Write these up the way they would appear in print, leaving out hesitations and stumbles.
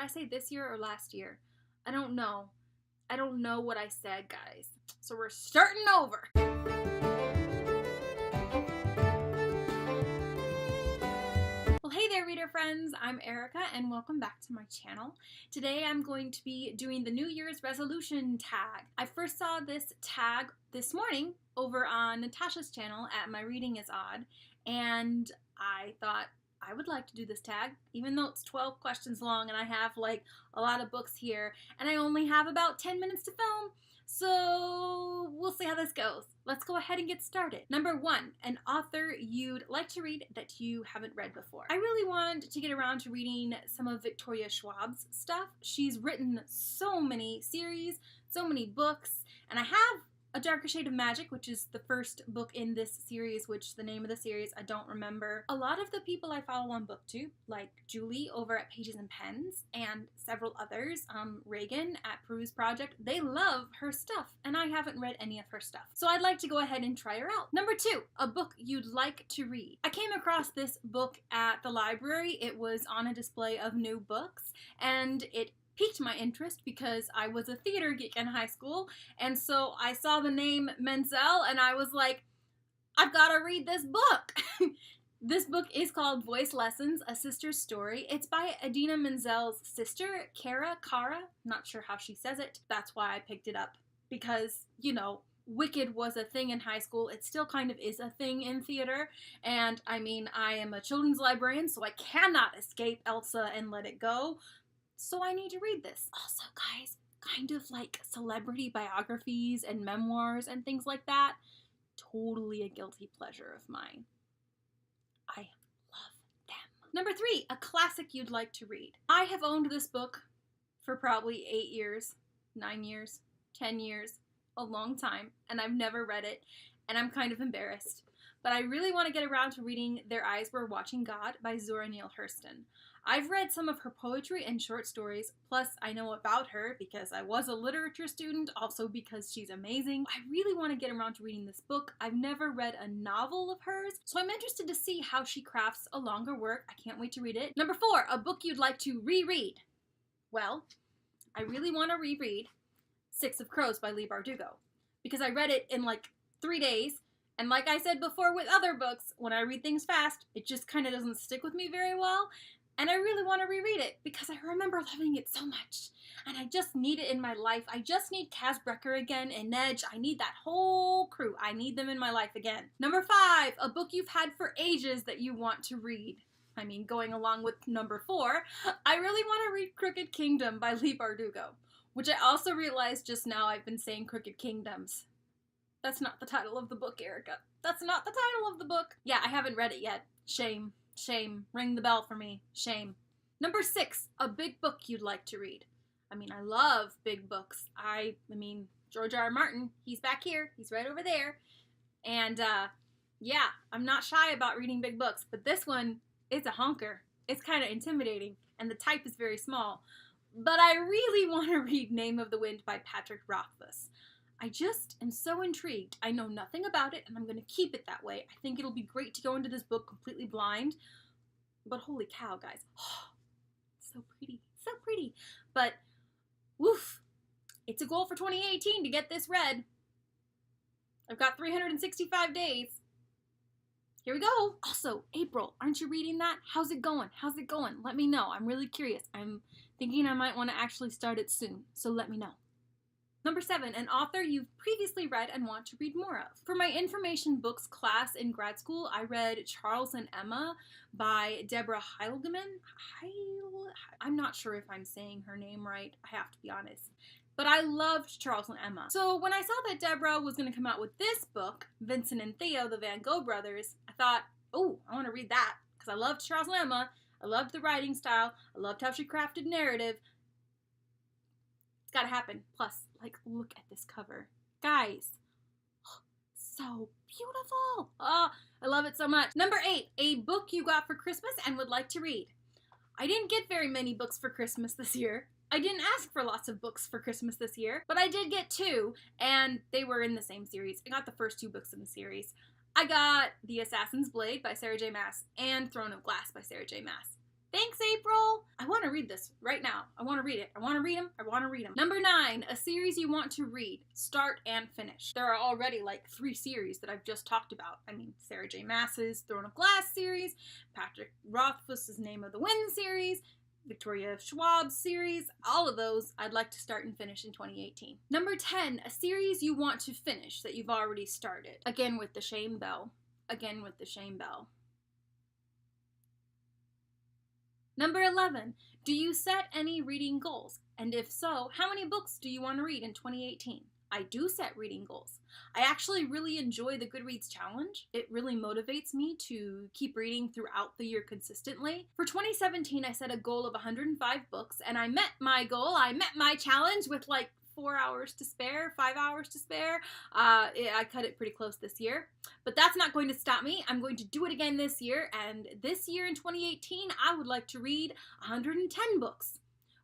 I say this year or last year? I don't know. I don't know what I said, guys. So we're starting over. Well, hey there, reader friends. I'm Erica, and welcome back to my channel. Today I'm going to be doing the New Year's resolution tag. I first saw this tag this morning over on Natasha's channel at My Reading is Odd, and I thought I would like to do this tag, even though it's 12 questions long and I have like a lot of books here, and I only have about 10 minutes to film. So we'll see how this goes. Let's go ahead and get started. Number 1, an author you'd like to read that you haven't read before. I really want to get around to reading some of Victoria Schwab's stuff. She's written so many series, so many books, and I have A Darker Shade of Magic, which is the first book in this series, which the name of the series I don't remember. A lot of the people I follow on BookTube, like Julie over at Pages and Pens, and several others, Reagan at Peruse Project, they love her stuff, and I haven't read any of her stuff. So I'd like to go ahead and try her out. Number 2, a book you'd like to read. I came across this book at the library. It was on a display of new books, and it piqued my interest because I was a theater geek in high school, and so I saw the name Menzel and I was like, I've got to read this book. This book is called Voice Lessons, A Sister's Story. It's by Idina Menzel's sister, Kara, not sure how she says it. That's why I picked it up, because, you know, Wicked was a thing in high school. It still kind of is a thing in theater, and I mean, I am a children's librarian, so I cannot escape Elsa and Let It Go. So I need to read this. Also, guys, kind of like celebrity biographies and memoirs and things like that, totally a guilty pleasure of mine. I love them. Number 3, a classic you'd like to read. I have owned this book for probably 8 years, 9 years, 10 years, a long time, and I've never read it, and I'm kind of embarrassed. But I really want to get around to reading Their Eyes Were Watching God by Zora Neale Hurston. I've read some of her poetry and short stories, plus I know about her because I was a literature student, also because she's amazing. I really want to get around to reading this book. I've never read a novel of hers, so I'm interested to see how she crafts a longer work. I can't wait to read it. Number 4, a book you'd like to reread. Well, I really want to reread Six of Crows by Leigh Bardugo, because I read it in like 3 days, and like I said before with other books, when I read things fast, it just kind of doesn't stick with me very well. And I really want to reread it because I remember loving it so much. And I just need it in my life. I just need Kaz Brekker again and Nedge. I need that whole crew. I need them in my life again. Number 5, a book you've had for ages that you want to read. I mean, going along with number 4, I really want to read Crooked Kingdom by Leigh Bardugo, which I also realized just now I've been saying Crooked Kingdoms. That's not the title of the book, Erica. That's not the title of the book. Yeah, I haven't read it yet. Shame. Shame. Ring the bell for me. Shame. Number 6, a big book you'd like to read. I mean, I love big books. I mean, George R. R. Martin, he's back here. He's right over there. And, yeah, I'm not shy about reading big books, but this one is a honker. It's kind of intimidating, and the type is very small. But I really want to read Name of the Wind by Patrick Rothfuss. I just am so intrigued. I know nothing about it, and I'm going to keep it that way. I think it'll be great to go into this book completely blind. But holy cow, guys. Oh, so pretty. So pretty. But, woof. It's a goal for 2018 to get this read. I've got 365 days. Here we go. Also, April, aren't you reading that? How's it going? How's it going? Let me know. I'm really curious. I'm thinking I might want to actually start it soon, so let me know. Number 7, an author you've previously read and want to read more of. For my information books class in grad school, I read Charles and Emma by Deborah Heilgeman. I'm not sure if I'm saying her name right, I have to be honest. But I loved Charles and Emma. So when I saw that Deborah was going to come out with this book, Vincent and Theo, the Van Gogh brothers, I thought, oh, I want to read that. Because I loved Charles and Emma, I loved the writing style, I loved how she crafted narrative. It's gotta happen. Plus, like, look at this cover. Guys, so beautiful. Oh, I love it so much. Number 8, a book you got for Christmas and would like to read. I didn't get very many books for Christmas this year. I didn't ask for lots of books for Christmas this year, but I did get 2, and they were in the same series. I got the first 2 books in the series. I got The Assassin's Blade by Sarah J. Maas and Throne of Glass by Sarah J. Maas. Thanks, April! I want to read this right now. I want to read it. I want to read them. I want to read them. Number 9, a series you want to read, start and finish. There are already like 3 series that I've just talked about. I mean, Sarah J. Maas's Throne of Glass series, Patrick Rothfuss's Name of the Wind series, Victoria Schwab's series, all of those I'd like to start and finish in 2018. Number 10, a series you want to finish that you've already started. Again with the shame bell. Again with the shame bell. Number 11, do you set any reading goals? And if so, how many books do you want to read in 2018? I do set reading goals. I actually really enjoy the Goodreads challenge. It really motivates me to keep reading throughout the year consistently. For 2017, I set a goal of 105 books, and I met my goal. I met my challenge with like 4 hours to spare, 5 hours to spare. I cut it pretty close this year, but that's not going to stop me. I'm going to do it again this year, and this year in 2018, I would like to read 110 books,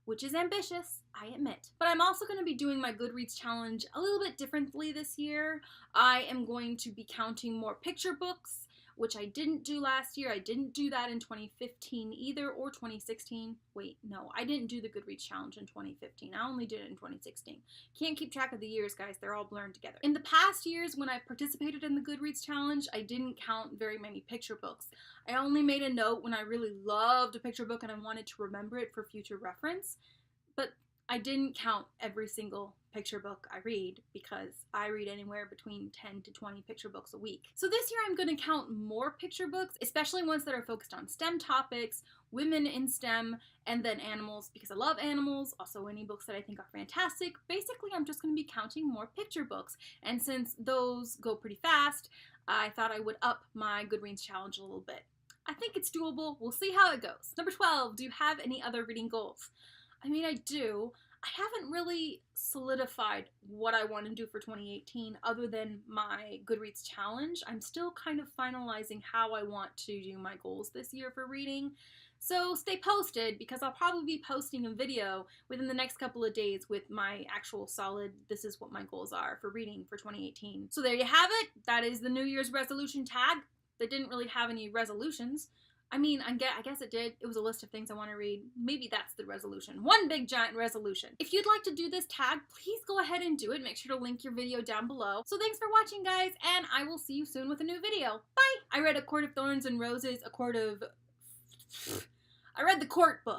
which is ambitious, I admit. But I'm also going to be doing my Goodreads challenge a little bit differently this year. I am going to be counting more picture books, which I didn't do last year. I didn't do that in 2015 either, or 2016. Wait, no, I didn't do the Goodreads challenge in 2015. I only did it in 2016. Can't keep track of the years, guys. They're all blurred together. In the past years when I participated in the Goodreads challenge, I didn't count very many picture books. I only made a note when I really loved a picture book and I wanted to remember it for future reference, but I didn't count every single picture book I read because I read anywhere between 10 to 20 picture books a week. So this year I'm going to count more picture books, especially ones that are focused on STEM topics, women in STEM, and then animals because I love animals, also any books that I think are fantastic. Basically, I'm just going to be counting more picture books, and since those go pretty fast, I thought I would up my Goodreads challenge a little bit. I think it's doable. We'll see how it goes. Number 12, do you have any other reading goals? I mean, I do. I haven't really solidified what I want to do for 2018 other than my Goodreads challenge. I'm still kind of finalizing how I want to do my goals this year for reading. So stay posted because I'll probably be posting a video within the next couple of days with my actual solid, this is what my goals are for reading for 2018. So there you have it. That is the New Year's resolution tag. That didn't really have any resolutions. I mean, I guess it did. It was a list of things I want to read. Maybe that's the resolution. One big giant resolution. If you'd like to do this tag, please go ahead and do it. Make sure to link your video down below. So thanks for watching, guys, and I will see you soon with a new video. Bye! I read A Court of Thorns and Roses, I read the Court books.